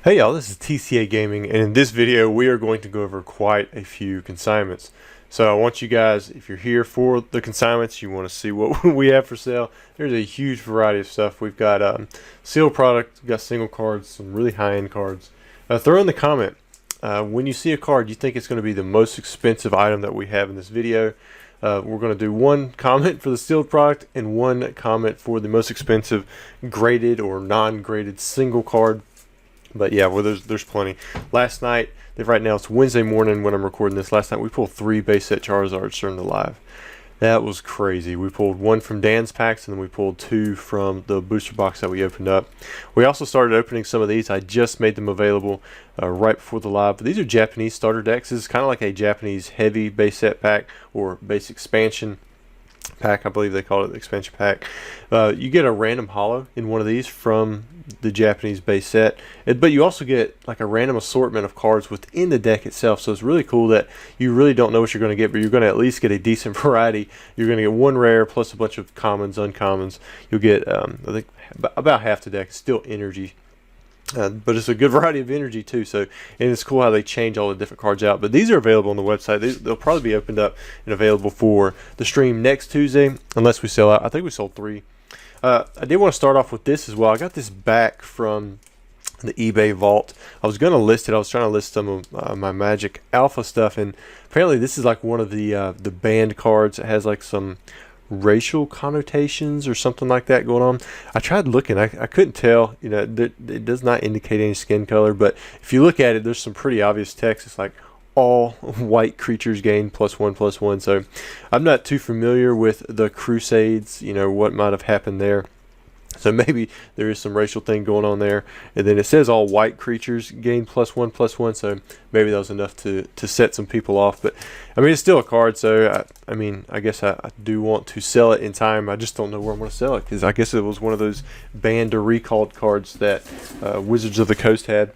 Hey y'all, this is TCA Gaming, and in this video we are going to go over quite a few consignments. So I want you guys, if you're here for the consignments, you want to see what we have for sale. There's a huge variety of stuff. We've got sealed product, we've got single cards, some really high-end cards. Throw in the comment when you see a card you think it's going to be the most expensive item that we have in this video. We're going to do one comment for the sealed product and one comment for the most expensive graded or non-graded single card. But yeah, well, there's plenty. Last night, right now it's Wednesday morning when I'm recording this. Last night we pulled 3 base set Charizards during the live. That was crazy. We pulled 1 from Dan's packs, and then we pulled 2 from the booster box that we opened up. We also started opening some of these. I just made them available right before the live. But these are Japanese starter decks. This is kind of like a Japanese heavy base set pack or base expansion pack. I believe they call it the expansion pack. You get a random holo in one of these from the Japanese base set, but you also get like a random assortment of cards within the deck itself. So it's really cool that you really don't know what you're going to get, but you're going to at least get a decent variety. You're going to get 1 rare plus a bunch of commons, uncommons. You'll get I think about half the deck is still energy. But it's a good variety of energy too, so, and it's cool how they change all the different cards out. But these are available on the website. They'll probably be opened up and available for the stream next Tuesday, unless we sell out. I think we sold 3. I did want to start off with this as well. I got this back from the eBay vault. I was going to list it. I was trying to list some of my Magic Alpha stuff, and apparently this is like one of the banned cards. It has like some racial connotations or something like that going on. I tried looking. I couldn't tell. You know, it does not indicate any skin color, but if you look at it, there's some pretty obvious text. It's like all white creatures gain +1/+1. So I'm not too familiar with the Crusades, you know, what might have happened there. So maybe there is some racial thing going on there. And then it says all white creatures gain +1/+1. So maybe that was enough to set some people off. But I mean, it's still a card. So I mean, I guess I do want to sell it in time. I just don't know where I'm going to sell it, because I guess it was one of those banned or recalled cards that Wizards of the Coast had.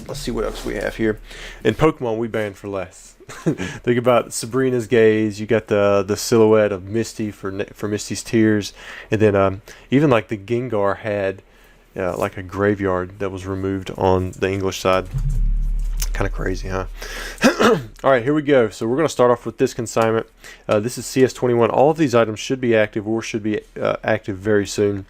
Let's see what else we have here. In Pokemon, we ban for less. Think about Sabrina's Gaze. You got the silhouette of Misty for Misty's Tears, and then even like the Gengar had like a graveyard that was removed on the English side. Kind of crazy, huh? All right, here we go. So we're going to start off with this consignment. This is CS21. All of these items should be active or should be active very soon.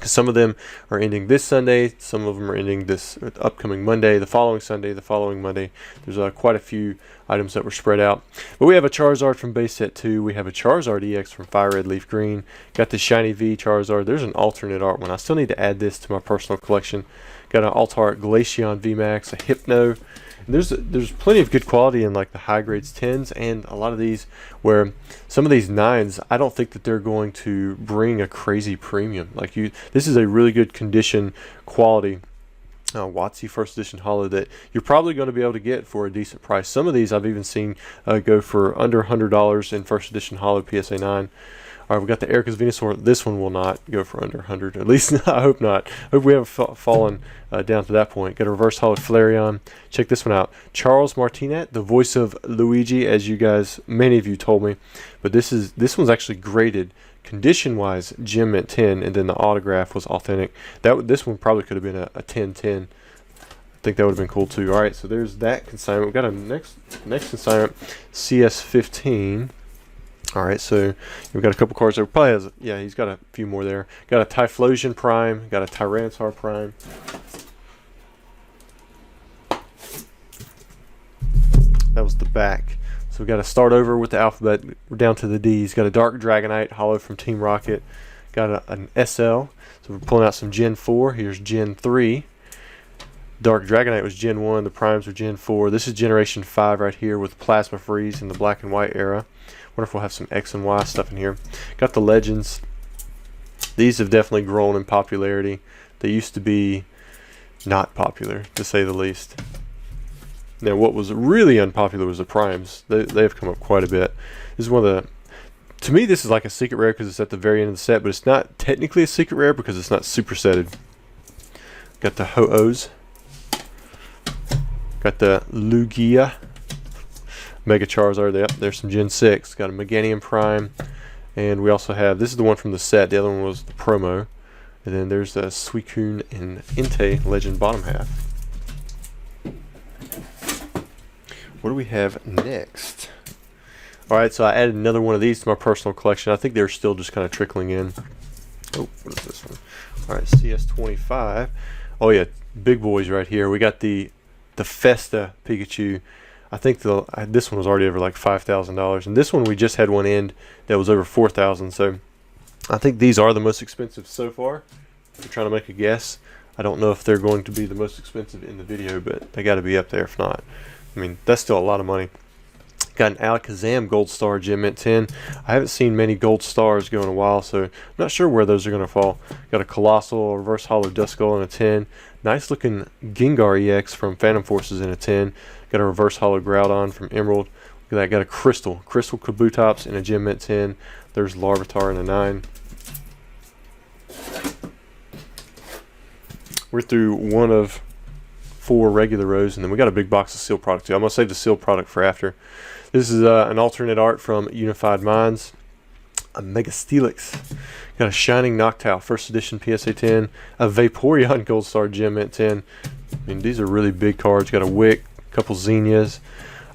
Some of them are ending this Sunday, some of them are ending this upcoming Monday, the following Sunday, the following Monday. There's quite a few items that were spread out. But we have a Charizard from base set 2. We have a Charizard EX from Fire Red Leaf Green. Got the Shiny V Charizard. There's an alternate art one. I still need to add this to my personal collection. Got an alt art Glaceon VMAX, a Hypno. And there's plenty of good quality in like the high grades 10s, and a lot of these where some of these 9s, I don't think that they're going to bring a crazy premium. Like this is a really good condition quality WotC first edition holo that you're probably going to be able to get for a decent price. Some of these I've even seen go for under $100 in first edition holo PSA 9. All right, we got the Erica's Venusaur. This one will not go for under 100. At least I hope not. Hope we haven't fallen down to that point. Got a reverse holo Flareon. Check this one out. Charles Martinet, the voice of Luigi, as you guys, many of you told me. But this one's actually graded condition-wise Gem Mint 10, and then the autograph was authentic. This one probably could have been a 10/10. I think that would have been cool too. All right, so there's that consignment. We got a next consignment, CS15. All right, so we've got a couple cards there. Probably has, yeah, he's got a few more there. Got a Typhlosion Prime, got a Tyranitar Prime. That was the back. So we've got to start over with the alphabet. We're down to the D's. Got a Dark Dragonite holo from Team Rocket. Got an SL. So we're pulling out some Gen 4. Here's Gen 3. Dark Dragonite was Gen 1. The Primes were Gen 4. This is Generation 5 right here with Plasma Freeze in the black and white era. Wonder if we'll have some X and Y stuff in here. Got the Legends. These have definitely grown in popularity. They used to be not popular, to say the least. Now, what was really unpopular was the Primes. They have come up quite a bit. This is one of the... To me, this is like a secret rare because it's at the very end of the set, but it's not technically a secret rare because it's not supersetted. Got the Ho-Ohs. Got the Lugia. Mega Charizard. Yep, there's some Gen 6. Got a Meganium Prime. And we also have, this is the one from the set. The other one was the promo. And then there's the Suicune and Entei Legend bottom half. what do we have next? Alright, so I added another one of these to my personal collection. I think they're still just kind of trickling in. Oh, what is this one? Alright, CS25. Oh yeah, big boys right here. We got the Festa Pikachu. I think this one was already over like $5,000, and this one we just had one end that was over $4,000. So I think these are the most expensive so far. If you're trying to make a guess, I don't know if they're going to be the most expensive in the video, but they got to be up there if not. I mean, that's still a lot of money. Got an Alakazam Gold Star Gem Mint 10. I haven't seen many Gold Stars go in a while, so I'm not sure where those are going to fall. Got a Colossal Reverse Hollow Duskull in a 10. Nice looking Gengar EX from Phantom Forces in a 10. Got a Reverse Hollow Groudon from Emerald. Look at that. Got a Crystal Kabutops in a Gem Mint 10. There's Larvitar in a 9. We're through one of 4 regular rows, and then we got a big box of sealed product too. I'm going to save the sealed product for after. This is an alternate art from Unified Minds. A Mega Steelix. Got a Shining Noctowl, first edition PSA 10. A Vaporeon Gold Star Gem Mint 10. I mean, these are really big cards. Got a Wick, a couple Xenias.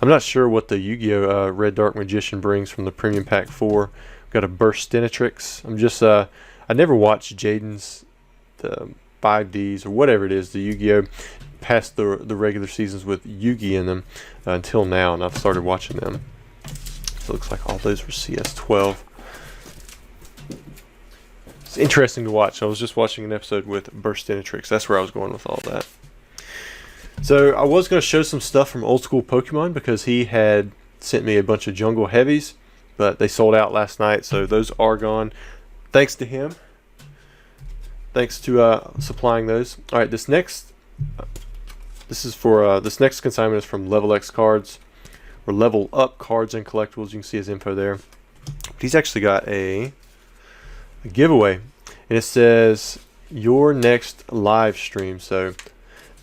I'm not sure what the Yu-Gi-Oh! Red Dark Magician brings from the Premium Pack 4. Got a Burstinatrix. I'm just, I never watched Jaden's 5Ds or whatever it is, the Yu-Gi-Oh! Past the regular seasons with Yu-Gi in them until now, and I've started watching them. So it looks like all those were CS12. It's interesting to watch. I was just watching an episode with Burstinatrix. That's where I was going with all that. So I was going to show some stuff from Old School Pokemon because he had sent me a bunch of Jungle Heavies, but they sold out last night, so those are gone. Thanks to him. Thanks to supplying those. All right, this next consignment is from Level X Cards, or Level Up Cards and Collectibles. You can see his info there. He's actually got a giveaway, and it says your next live stream. So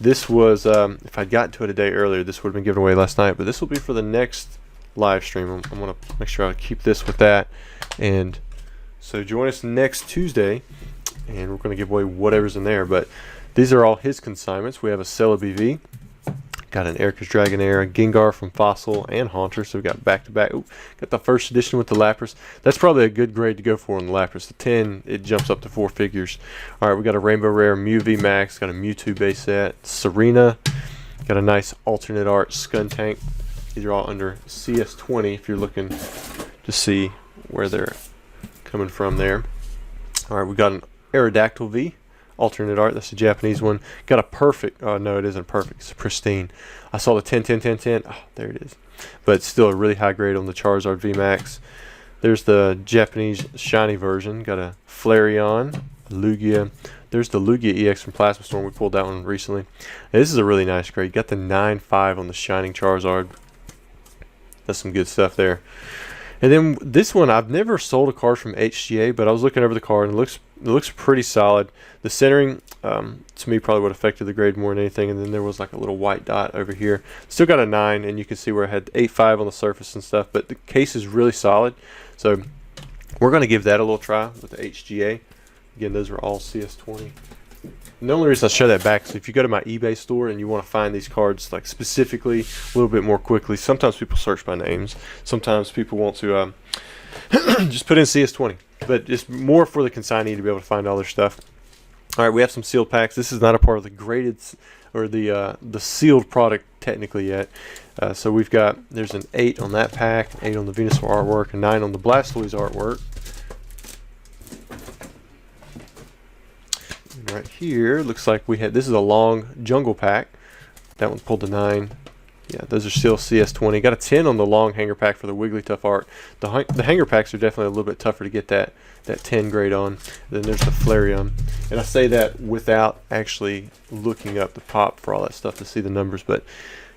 this was, if I'd gotten to it a day earlier, this would have been given away last night, but this will be for the next live stream. I'm going to make sure I keep this with that. And so join us next Tuesday, and we're going to give away whatever's in there. But these are all his consignments. We have a Celebi V. Got an Erica's Dragonair, a Gengar from Fossil, and Haunter. So we got back-to-back. Got the first edition with the Lapras. That's probably a good grade to go for on the Lapras. The 10, it jumps up to 4 figures. All right, we got a Rainbow Rare Mew V Max. Got a Mewtwo base set. Serena. Got a nice alternate art Skuntank. These are all under CS20 if you're looking to see where they're coming from there. All right, we got an Aerodactyl V. Alternate art. That's the Japanese one. Got a perfect. Oh no, it isn't perfect. It's pristine. I saw the 10, 10, 10, 10. Oh, there it is. But it's still a really high grade on the Charizard VMAX. There's the Japanese shiny version. Got a Flareon, Lugia. There's the Lugia EX from Plasma Storm. We pulled that one recently. And this is a really nice grade. Got the 9.5 on the Shining Charizard. That's some good stuff there. And then this one, I've never sold a card from HGA, but I was looking over the card and it looks pretty solid. The centering, to me, probably would have affected the grade more than anything. And then there was like a little white dot over here. Still got a 9, and you can see where it had 8.5 on the surface and stuff. But the case is really solid. So we're going to give that a little try with the HGA. Again, those are all CS20. And the only reason I show that back is if you go to my eBay store and you want to find these cards like specifically a little bit more quickly, sometimes people search by names. Sometimes people want to just put in CS20. But it's more for the consignee to be able to find all their stuff. All right, we have some sealed packs. This is not a part of the graded or the sealed product technically yet. So we've got, there's an 8 on that pack, 8 on the Venusaur artwork, and 9 on the Blastoise artwork. And right here, looks like we had, this is a long jungle pack. That one pulled a 9. Yeah, those are still CS20. Got a 10 on the long hanger pack for the Wigglytuff art. The hanger packs are definitely a little bit tougher to get that 10 grade on. Then there's the Flareon. And I say that without actually looking up the pop for all that stuff to see the numbers. But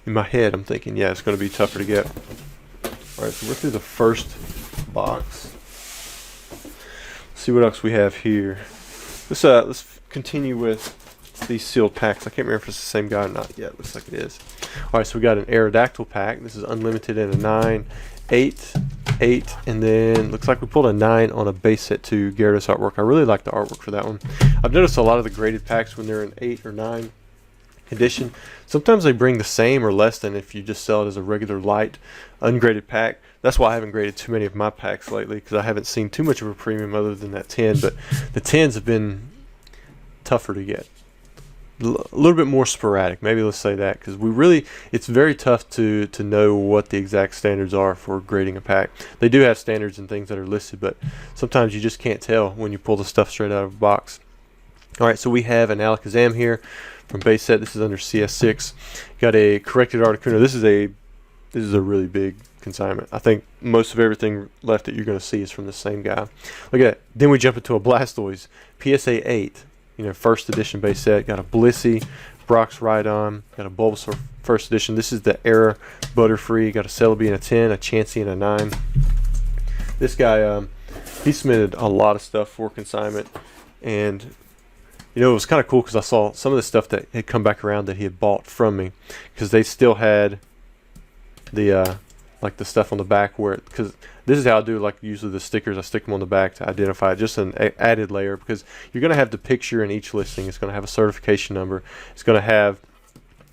in my head, I'm thinking, yeah, it's going to be tougher to get. All right, so we're through the first box. Let's see what else we have here. Let's continue with these sealed packs. I can't remember if it's the same guy or not yet. Looks like it is. All right, so we got an Aerodactyl pack. This is unlimited in a 9, 8, 8, and then looks like we pulled a 9 on a base set 2 Gyarados artwork. I really like the artwork for that one. I've noticed a lot of the graded packs when they're an 8 or 9, condition. Sometimes they bring the same or less than if you just sell it as a regular light ungraded pack. That's why I haven't graded too many of my packs lately, because I haven't seen too much of a premium other than that 10. But the 10s have been tougher to get, a little bit more sporadic, maybe let's say that, because it's very tough to know what the exact standards are for grading a pack. They do have standards and things that are listed, but sometimes you just can't tell when you pull the stuff straight out of a box. Alright, so we have an Alakazam here from base set. This is under CS6. Got a corrected Articuno. This is a really big consignment. I think most of everything left that you're going to see is from the same guy. Look at that. Then we jump into a Blastoise PSA 8. First edition base set. Got a Blissey, Brock's Rhydon, got a Bulbasaur first edition. This is the Era Butterfree. Got a Celebi and a 10, a Chansey and a 9. This guy, he submitted a lot of stuff for consignment, and it was kind of cool because I saw some of the stuff that had come back around that he had bought from me, because they still had the like the stuff on the back because this is how I do, like, usually the stickers, I stick them on the back to identify it, just an added layer, because you're going to have the picture in each listing. It's going to have a certification number. It's going to have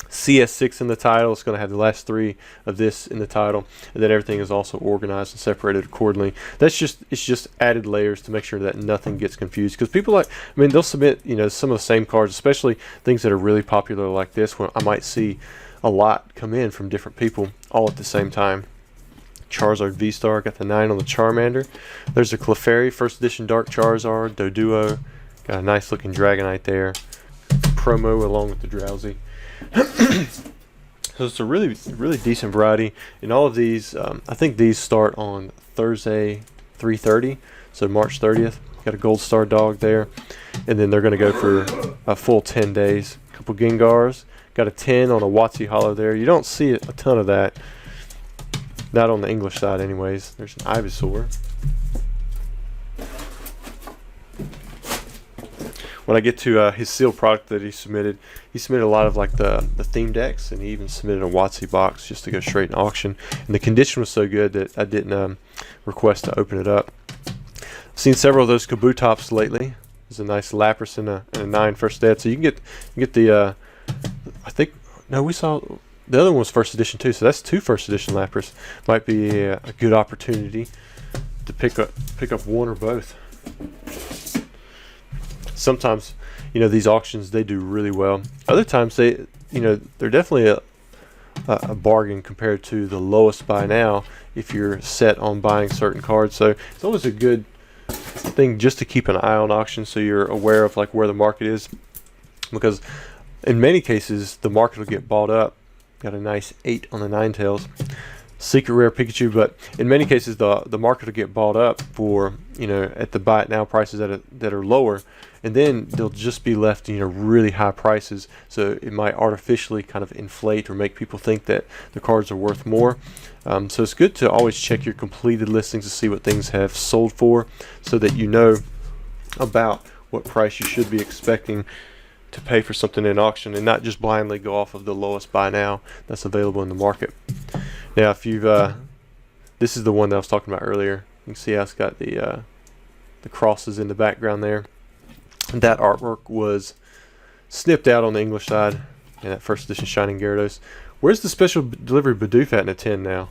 CS6 in the title. It's going to have the last 3 of this in the title, and then everything is also organized and separated accordingly. It's just added layers to make sure that nothing gets confused, because people they'll submit some of the same cards, especially things that are really popular like this, where I might see a lot come in from different people all at the same time. Charizard V-Star, got the 9 on the Charmander. There's a Clefairy first edition Dark Charizard, Doduo, got a nice looking Dragonite there. Promo along with the Drowsy. So it's a really decent variety. And all of these, I think these start on Thursday 3:30, so March 30th. Got a Gold Star Dog there, and then they're going to go for a full 10 days. A couple Gengars. Got a 10 on a Watsy Hollow there. You don't see a ton of that. Not on the English side anyways. There's an Ivysaur. When I get to his sealed product that he submitted a lot of like the theme decks, and he even submitted a Watsy box just to go straight in auction. And the condition was so good that I didn't request to open it up. I've seen several of those Kabutops lately. There's a nice Lapras and a 9 first ed. So you can get the I think, no, we saw the other one was first edition too, so that's 2 first edition Lapras. Might be a good opportunity to pick up one or both. Sometimes, these auctions, they do really well. Other times they're definitely a bargain compared to the lowest buy now if you're set on buying certain cards. So it's always a good thing just to keep an eye on auctions, so you're aware of like where the market is, because in many cases the market will get bought up. Got a nice 8 on the Ninetales. Secret rare Pikachu, but in many cases the market will get bought up for at the buy it now prices that are lower, and then they'll just be left really high prices, so it might artificially kind of inflate or make people think that the cards are worth more. So it's good to always check your completed listings to see what things have sold for, so that you know about what price you should be expecting to pay for something in auction, and not just blindly go off of the lowest buy now that's available in the market. Now, if you've this is the one that I was talking about earlier. You can see how it's got the crosses in the background there. That artwork was snipped out on the English side, and that first edition Shining Gyarados. Where's the special delivery Bidoof at in a 10 now?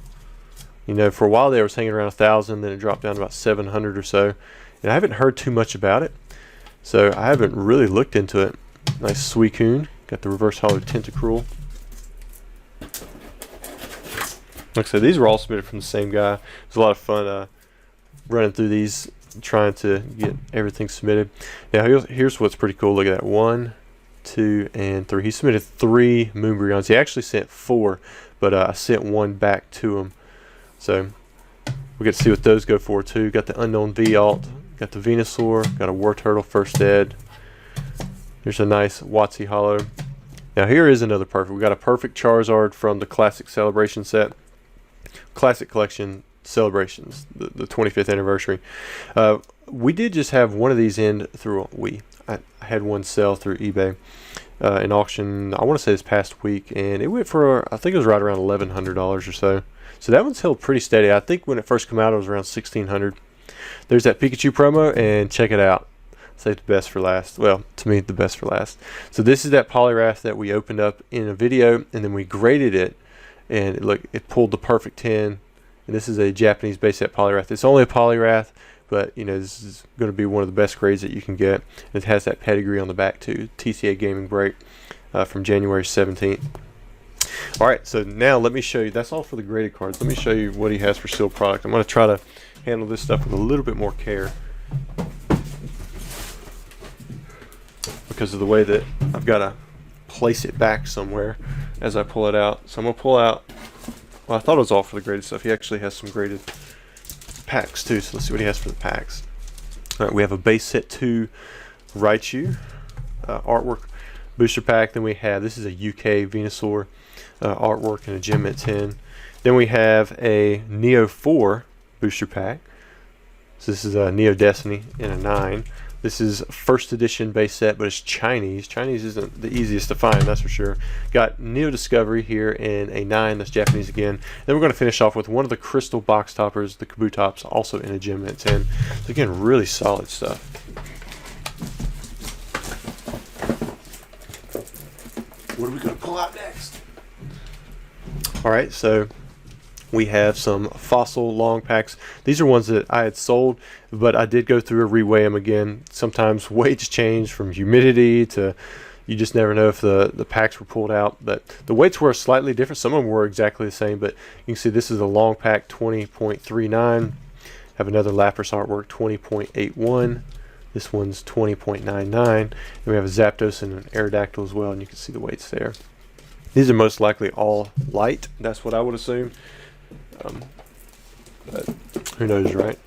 For a while there it was hanging around 1,000, then it dropped down to about 700 or so, and I haven't heard too much about it, so I haven't really looked into it. Nice Suicune, got the reverse hollow Tentacruel. Like I said, these were all submitted from the same guy. It was a lot of fun running through these, trying to get everything submitted. Now here's what's pretty cool. Look at that, 1, 2, and 3. He submitted 3 Moonbreons. He actually sent 4, but I sent 1 back to him. So we get to see what those go for too. Got the Unknown V-Alt, got the Venusaur, got a Wartortle first ed. Here's a nice Watsy Hollow. Now here is another perfect. We got a perfect Charizard from the Classic Celebration set. Classic Collection Celebrations, the 25th anniversary. We did just have one of these in through I had one sell through eBay in auction, I want to say this past week, and it went for, I think it was right around $1,100 or so. So that one's held pretty steady. I think when it first came out it was around $1,600. There's that Pikachu promo, and check it out. Save the best for last. Well, to me, the best for last. So this is that Polyrath that we opened up in a video, and then we graded it, and look, it pulled the perfect 10. And this is a Japanese base set Polyrath. It's only a Polyrath, but you know, this is going to be one of the best grades that you can get. It has that pedigree on the back too. TCA Gaming break from January 17th. All right, so now let me show you. That's all for the graded cards. Let me show you what he has for sealed product. I'm going to try to handle this stuff with a little bit more care because of the way that I've got to place it back somewhere as I pull it out. So I'm going to pull out. Well, I thought it was all for the graded stuff. He actually has some graded packs too, so let's see what he has for the packs. All right, we have a base set 2 Raichu artwork booster pack. Then we have, this is a UK Venusaur artwork and a gem at 10. Then we have a Neo 4 booster pack. So this is a Neo Destiny in a 9. This is first edition base set, but it's Chinese. Chinese isn't the easiest to find, that's for sure. Got Neo Discovery here in a 9, that's Japanese again. Then we're going to finish off with one of the crystal box toppers, the Kabutops, also in a gem at 10. So again, really solid stuff. What are we going to pull out next? Alright, so we have some fossil long packs. These are ones that I had sold, but I did go through and reweigh them again. Sometimes weights change from humidity to, you just never know if the packs were pulled out. But the weights were slightly different. Some of them were exactly the same, but you can see this is a long pack 20.39. Have another Lapras artwork 20.81. This one's 20.99. And we have a Zapdos and an Aerodactyl as well, and you can see the weights there. These are most likely all light. That's what I would assume. But who knows, right?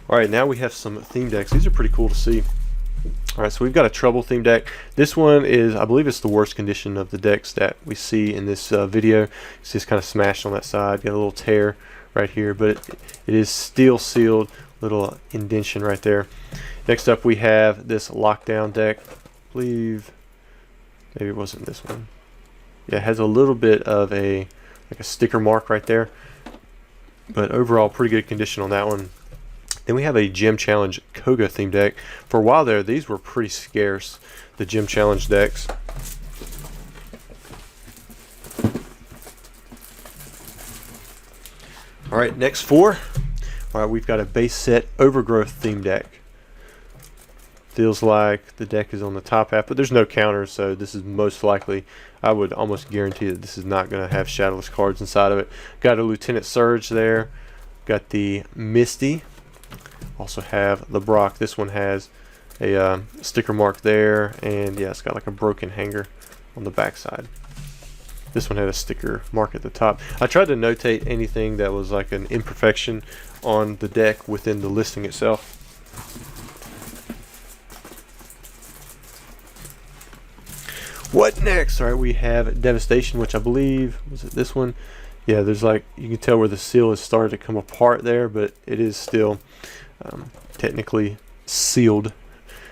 Alright, now we have some theme decks. These are pretty cool to see. Alright, so we've got a Trouble theme deck. This one is, I believe it's the worst condition of the decks that we see in this video. It's just kind of smashed on that side. Got a little tear right here, but it is steel sealed. Little indentation right there. Next up we have this Lockdown deck. I believe maybe it wasn't this one. Yeah, it has a little bit of a sticker mark right there, but overall pretty good condition on that one. Then we have a Gym Challenge Koga theme deck. For a while there, these were pretty scarce, the Gym Challenge decks. Alright, next 4. Alright, we've got a base set Overgrowth theme deck. Feels like the deck is on the top half, but there's no counters, so this is most likely, I would almost guarantee that this is not going to have shadowless cards inside of it. Got a Lieutenant Surge there. Got the Misty. Also have the Brock. This one has a sticker mark there, and yeah, it's got like a broken hanger on the back side. This one had a sticker mark at the top. I tried to notate anything that was like an imperfection on the deck within the listing itself. What next? Alright, we have Devastation, which I believe, was it this one? Yeah, there's like, you can tell where the seal has started to come apart there, but it is still technically sealed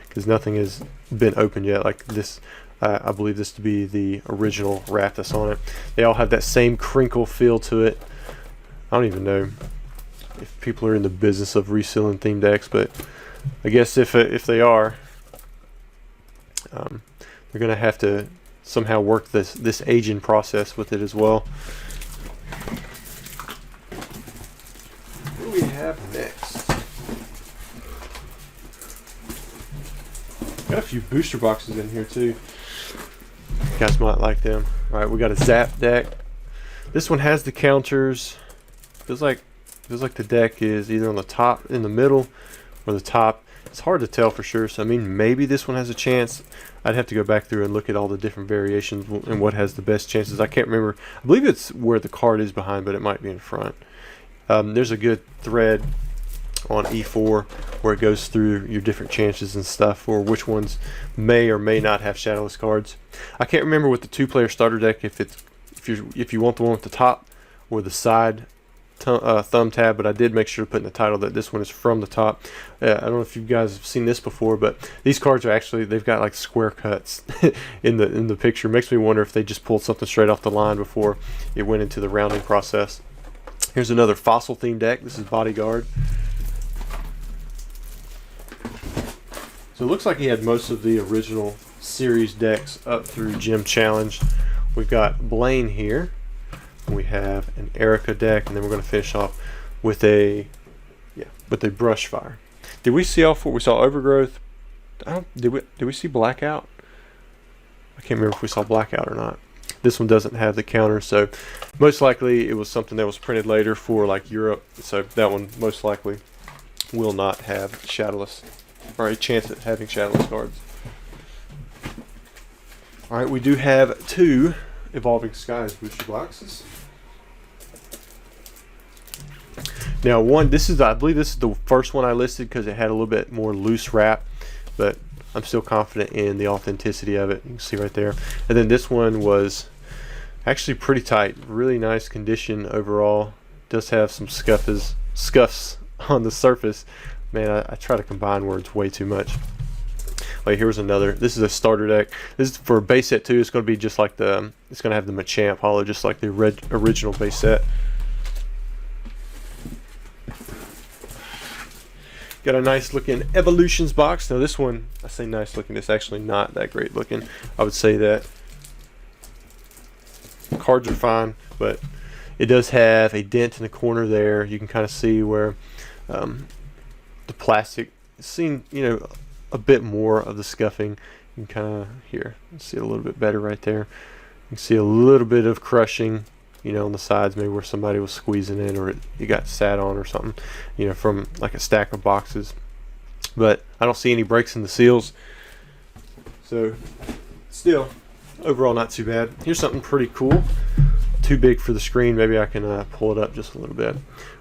because nothing has been opened yet. Like this, I believe this to be the original wrap that's on it. They all have that same crinkle feel to it. I don't even know if people are in the business of resealing theme decks, but I guess if they are, they're going to have to somehow work this aging process with it as well. What do we have next? Got a few booster boxes in here too. You guys might like them. Alright, we got a Zap deck. This one has the counters. Feels like the deck is either on the top, in the middle, or the top. It's hard to tell for sure, so I mean maybe this one has a chance. I'd have to go back through and look at all the different variations and what has the best chances. I can't remember. I believe it's where the card is behind, but it might be in front. There's a good thread on E4 where it goes through your different chances and stuff for which ones may or may not have shadowless cards. I can't remember with the 2-player starter deck if you want the one with the top or the side thumb tab, but I did make sure to put in the title that this one is from the top. I don't know if you guys have seen this before, but these cards are actually, they've got like square cuts in the picture. Makes me wonder if they just pulled something straight off the line before it went into the rounding process. Here's another fossil themed deck. This is Bodyguard. So it looks like he had most of the original series decks up through Gym Challenge. We've got Blaine here. We have an Erica deck, and then we're going to finish off with a Brush Fire. Did we see all four? We saw Overgrowth. Did we see Blackout? I can't remember if we saw Blackout or not. This one doesn't have the counter, so most likely it was something that was printed later for like Europe. So that one most likely will not have Shadowless, or a chance at having Shadowless cards. All right, we do have 2 Evolving Skies booster boxes. Now, I believe this is the first one I listed because it had a little bit more loose wrap, but I'm still confident in the authenticity of it. You can see right there. And then this one was actually pretty tight, really nice condition overall. Does have some scuffs on the surface. Man, I try to combine words way too much. Wait, here's another. This is a starter deck. This is for base set 2. It's going to be just like it's going to have the Machamp holo, just like the original base set. Got a nice looking Evolutions box. Now this one, I say nice looking, it's actually not that great looking. I would say that cards are fine, but it does have a dent in the corner there. You can kind of see where the plastic is seen, a bit more of the scuffing. You can kind of see it a little bit better right there. You can see a little bit of crushing, on the sides, maybe where somebody was squeezing it or it got sat on or something, from like a stack of boxes. But I don't see any breaks in the seals. So still, overall not too bad. Here's something pretty cool. Too big for the screen. Maybe I can pull it up just a little bit.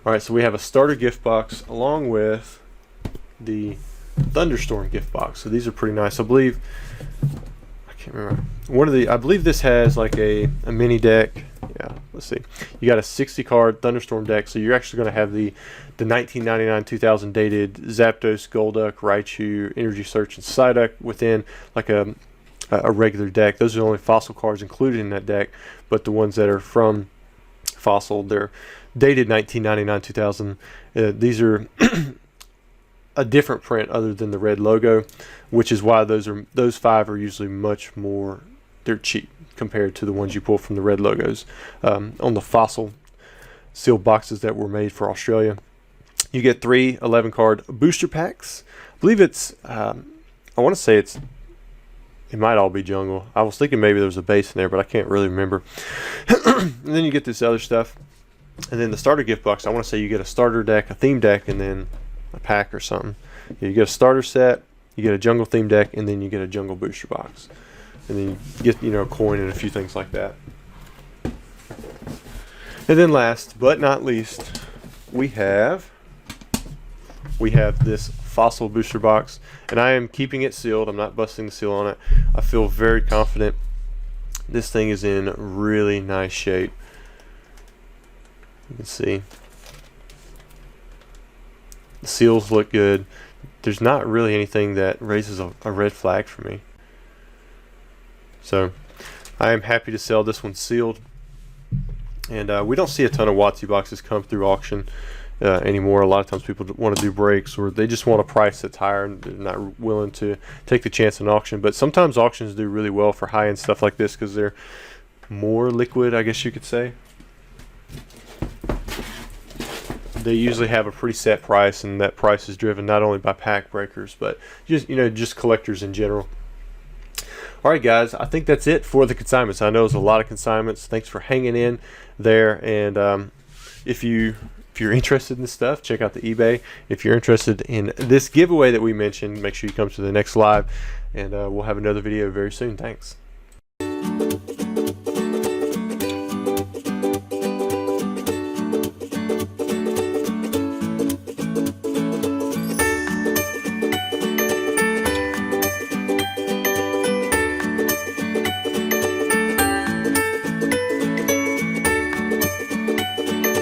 All right, so we have a starter gift box along with the Thunderstorm gift box. So these are pretty nice. I believe, I can't remember. I believe this has like a mini deck. Yeah, let's see. You got a 60 card Thunderstorm deck, so you're actually going to have the 1999-2000 dated Zapdos, Golduck, Raichu, Energy Search, and Psyduck within like a regular deck. Those are the only fossil cards included in that deck, but the ones that are from Fossil, they're dated 1999-2000. These are a different print other than the red logo, which is why those 5 are usually much more, they're cheap compared to the ones you pull from the red logos on the Fossil sealed boxes that were made for Australia. You get 3 11 card booster packs. I believe it's I want to say it might all be jungle. I was thinking maybe there was a base in there, but I can't really remember. And then you get this other stuff, and then the starter gift box, I want to say you get a starter deck, a theme deck, and then a pack or something. You get a starter set, you get a jungle theme deck, and then you get a jungle booster box. And then you get, a coin and a few things like that. And then last but not least, we have this Fossil booster box, and I am keeping it sealed. I'm not busting the seal on it. I feel very confident. This thing is in really nice shape. You can see the seals look good. There's not really anything that raises a red flag for me. So I am happy to sell this one sealed. And we don't see a ton of WotC boxes come through auction anymore. A lot of times people want to do breaks, or they just want a price that's higher and they're not willing to take the chance in auction. But sometimes auctions do really well for high-end stuff like this because they're more liquid, I guess you could say. They usually have a pretty set price, and that price is driven not only by pack breakers, but just collectors in general. Alright guys, I think that's it for the consignments. I know it was a lot of consignments. Thanks for hanging in there, and if you're interested in this stuff, check out the eBay. If you're interested in this giveaway that we mentioned, make sure you come to the next live, and we'll have another video very soon. Thanks.